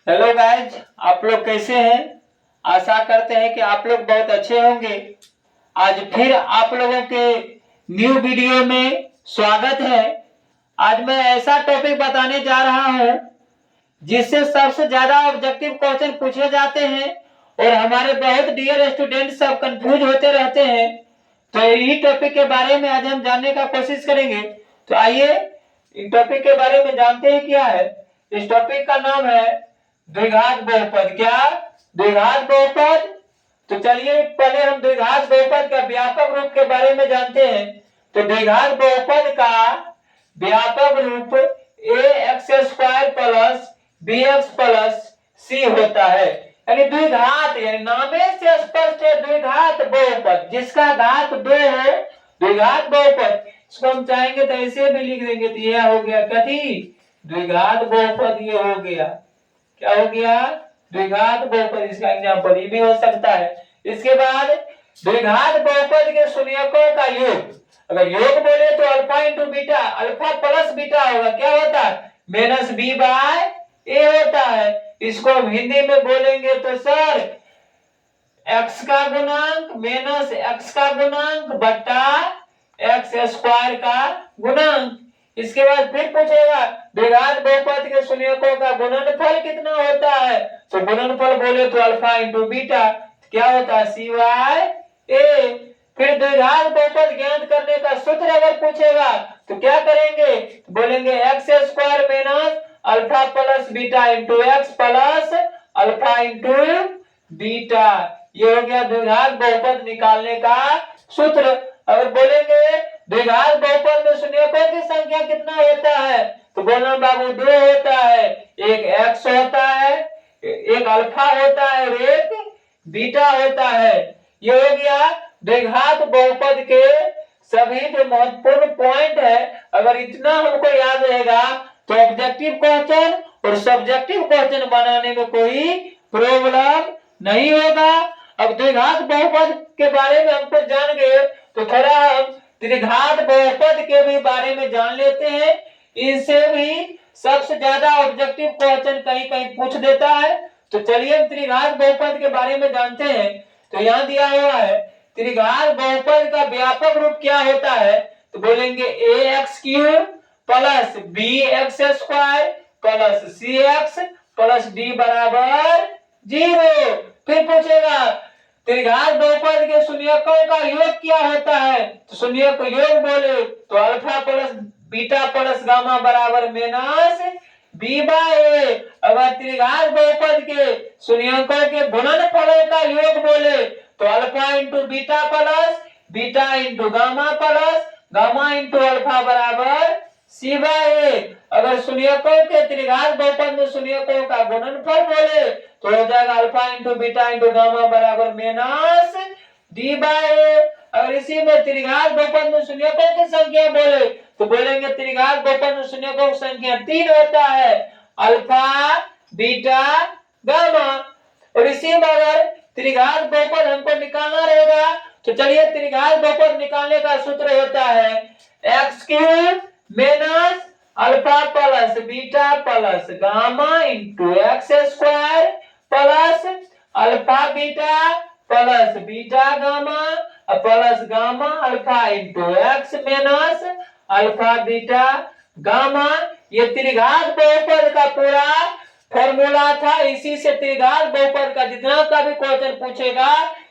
Hello guys, आप लोग कैसे हैं। आशा करते हैं कि आप लोग बहुत अच्छे होंगे। आज फिर आप लोगों के न्यू वीडियो में स्वागत है। आज मैं ऐसा टॉपिक बताने जा रहा हूं जिससे सबसे ज्यादा ऑब्जेक्टिव क्वेश्चन पूछे जाते हैं और हमारे बहुत डियर स्टूडेंट सब कंफ्यूज होते रहते हैं। तो यही टॉपिक के बारे में आज हम जानने का कोशिश करेंगे। तो आइए इन टॉपिक के बारे में जानते हैं क्या है। इस टॉपिक का नाम है द्विघात बहुपद। क्या? द्विघात बहुपद। तो चलिए पहले हम द्विघात बहुपद का व्यापक रूप के बारे में जानते हैं। तो द्विघात बहुपद का व्यापक रूप ax² plus bx plus c होता है। यानी द्विघात, यानी नामे से स्पष्ट है द्विघात बहुपद, जिसका घात 2 हो, द्विघात बहुपद। इसको हम चाहेंगे तो ऐसे भी लिख देंगे। तो यह हो गया कथी? द्विघात बहुपद। ये हो गया, क्या हो गया? द्विघात बहुपद। इसका एग्जांपल ये भी हो सकता है। इसके बाद द्विघात बहुपद के शून्यकों का योग। अगर योग बोले तो alpha into beta, alpha plus beta होगा। क्या होता है? माइनस बी बाय ए होता है। इसको हम हिंदी में बोलेंगे तो सर x का गुणांक माइनस x का गुणांक बट्टा x² का गुणांक। इसके बाद फिर पूछेगा द्विघात बहुपद के शून्यकों का गुणनफल कितना होता है। तो गुणनफल बोले तो अल्फा इंटू बीटा। क्या होता है? सी वाई ए। फिर द्विघात बहुपद ज्ञात करने का सूत्र अगर पूछेगा तो क्या करेंगे? बोलेंगे x² minus alpha plus beta into x plus alpha into beta. ये हो गया द्विघात बहुपद निकालने का सूत्र। अगर बोलेंगे द्विघात बहुपद में शून्यकों की संख्या कितना होता है, तो बोलना बाबू 2 होता है। एक x होता है, एक अल्फा होता है और एक बीटा होता है। ये हो गया द्विघात बहुपद के सभी जो महत्वपूर्ण पॉइंट है। अगर इतना हमको याद रहेगा तो ऑब्जेक्टिव क्वेश्चन और सब्जेक्टिव क्वेश्चन बनाने में कोई प्रॉब्लम नहीं होगा। अब द्विघात बहुपद के बारे में हम कुछ जान गए तो थोड़ा हम त्रिघात बहुपद के भी बारे में जान लेते हैं। इनसे भी सबसे ज्यादा ऑब्जेक्टिव क्वेश्चन कहीं कहीं पूछ देता है। तो चलिए हम त्रिघात बहुपद के बारे में जानते हैं। तो यहाँ दिया हुआ है त्रिघात बहुपद का व्यापक रूप क्या होता है। तो बोलेंगे ax³ plus bx² plus cx plus d बराबर 0। फिर पूछेगा त्रिघात बहुपद के शून्यकों का योग क्या होता है। तो शून्यक योग बोले तो alpha plus beta plus gamma बराबर माइनस बी बाय ए। अगर त्रिघात बहुपद के शून्यकों के गुणनफलों का योग बोले तो alpha into beta plus beta into gamma plus gamma into alpha बराबर सी बाय ए। अगर शून्यकों के त्रिघात बहुपद में शून्यकों का गुणनफल बोले तो हो जाएगा alpha into beta into gamma बराबर माइनस डी बाय ए। अगर इसी में त्रिघात बहुपद में शून्यकों की संख्या बोले तो बोलेंगे त्रिघात बहुपद में शून्यकों की संख्या 3 होता है, अल्फा बीटा गामा। और इसी में अगर त्रिघात बहुपद हमको निकालना रहेगा तो चलिए त्रिघात बहुपद निकालने का सूत्र होता है x³ minus alpha plus beta plus gamma into x² plus alpha beta plus beta gamma plus gamma alpha into x minus alpha beta gamma. ये त्रिघात बहुपद का पूरा फॉर्मूला था। इसी से त्रिघात बहुपद का जितना का भी क्वेश्चन पूछेगा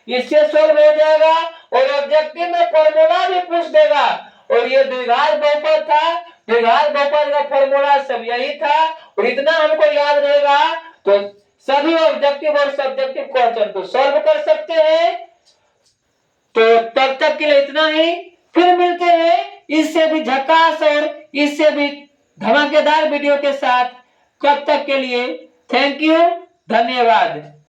इससे सोल्व हो जाएगा और ऑब्जेक्टिव में फॉर्मूला भी पूछ देगा। और ये द्विघात बहुपद था, द्विघात बहुपद का फॉर्मूला सब यही था। और इतना हमको याद रहेगा तो सभी ऑब्जेक्टिव और सब्जेक्टिव क्वेश्चन को सॉल्व कर सकते हैं। तो तब तक के लिए इतना ही, फिर मिलते हैं इससे भी झकास और इससे भी धमाकेदार वीडियो के साथ। तब तक के लिए थैंक यू, धन्यवाद।